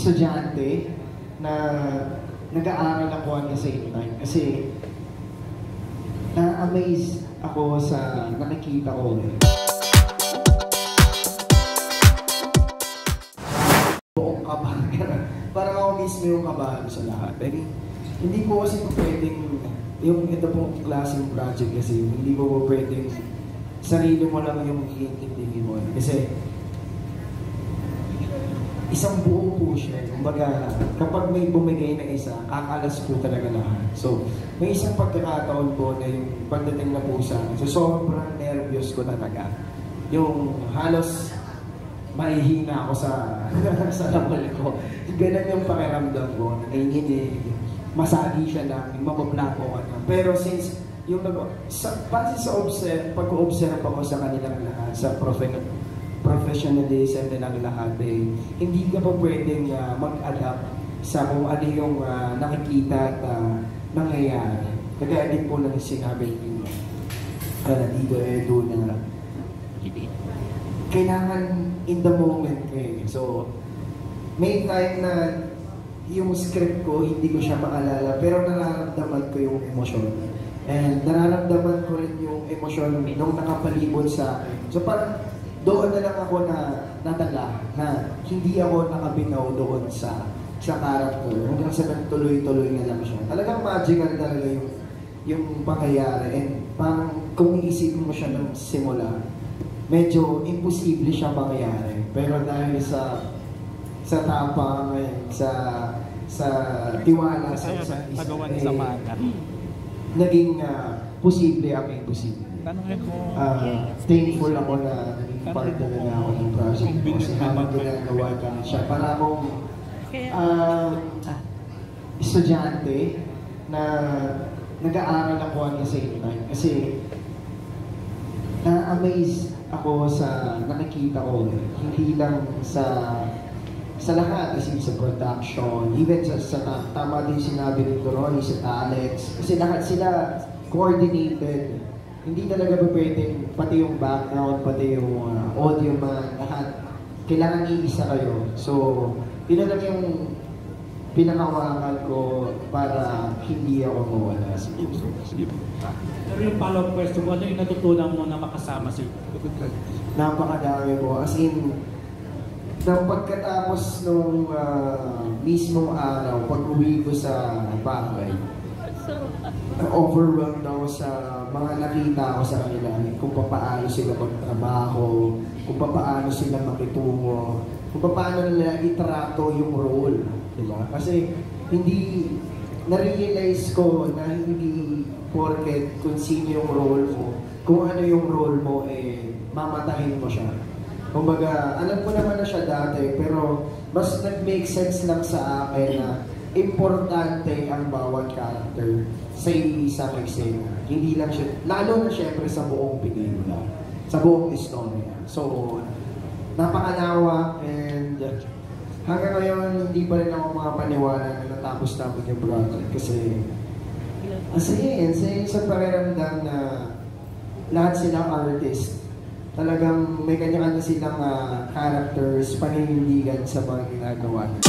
estudyante na nag-aaral ako at the same time. Kasi na-amaze ako sa nakikita ko. Buong kabahan. Parang ako mismo yung kabahan sa lahat. Pero hindi ko kasi pwedeng, yung ito pong klaseng project kasi, hindi ko pwedeng sarili mo lang yung iintindi mo. Kasi isang buo po siya. Kumbaga, kapag may bumigay na isa, kakalas po talaga lahat. So, may isang pagkakataon po na yung pagdating na po sa akin. So, sobrang nervyos ko talaga. Yung halos mahihina ako sa lamal ko. Ganun yung pakiramdam ko. Nanginginig, masagi siya lang, mabablako ka na. Pero since, yung base sa pag-observe ako sa kanilang lahat, sa professionalism nilang lahat, hindi ka pa pwedeng mag-adapt sa kung ano yung nakikita at nangyayari. Kaya din po lang sinabi niyo dito doon na kailangan in the moment So, may time na yung script ko, hindi ko siya maalala, pero nararamdaman ko yung emosyon. And nararamdaman ko rin yung emosyon nung nakapalibot sa akin. So parang doon na lang ako na nadala na hindi ako nakabinaw doon sa character. Hanggang sa nagtuloy-tuloy na lang siya. Talagang magical talaga yung pangyayari. And parang kung iisipin mo siya ng simula, medyo imposible siya mangyayari. Pero dahil sa tapang, sa tiwala sa isa't isa, naging posible ang imposible. Thankful ako na naging part na ako ng project ko kasi habang ginagawa kami siya. Para akong estudyante na nag-aaral ako at the same time. Kasi na-amaze ako sa nakikita ko. Hindi lang sa lahat, kasi sa production, even sa tama din sinabi ni Ronnie, sa talents, kasi lahat sila coordinated. Hindi talaga ba pwedeng, pati yung background, pati yung audio man, lahat, kailangan iisa kayo. So, yun lang yung pinakawakan ko para hindi ako mawala. Pero yung follow-up question mo, ano yung natutunan mo na makasama si Napakadami po. As in, nang pagkatapos nung mismong araw, pag-uwi ko sa bahay, overwhelmed ako sa mga nakita ko sa kanila, kung paano sila magtrabaho, kung paano sila makitungo, kung paano nila itrato yung role. Diba? Kasi hindi na-realize ko na hindi porket kung sino yung role mo, kung ano yung role mo, mamatahin mo siya. Kumbaga, alam ko naman na siya dati, pero mas nag-make sense lang sa akin na importante ang bawat character sa isang eksena. Hindi lang siya, lalo na syempre sa buong pelikula, sa buong istorya. So, napakalawak and hanggang ngayon, hindi pa rin ako makapaniwala na natapos namin yung project kasi ang saya sa pakiramdam na lahat silang artist. Talagang may kanya-kanya silang characters, paninindigan sa mga ginagawa nila.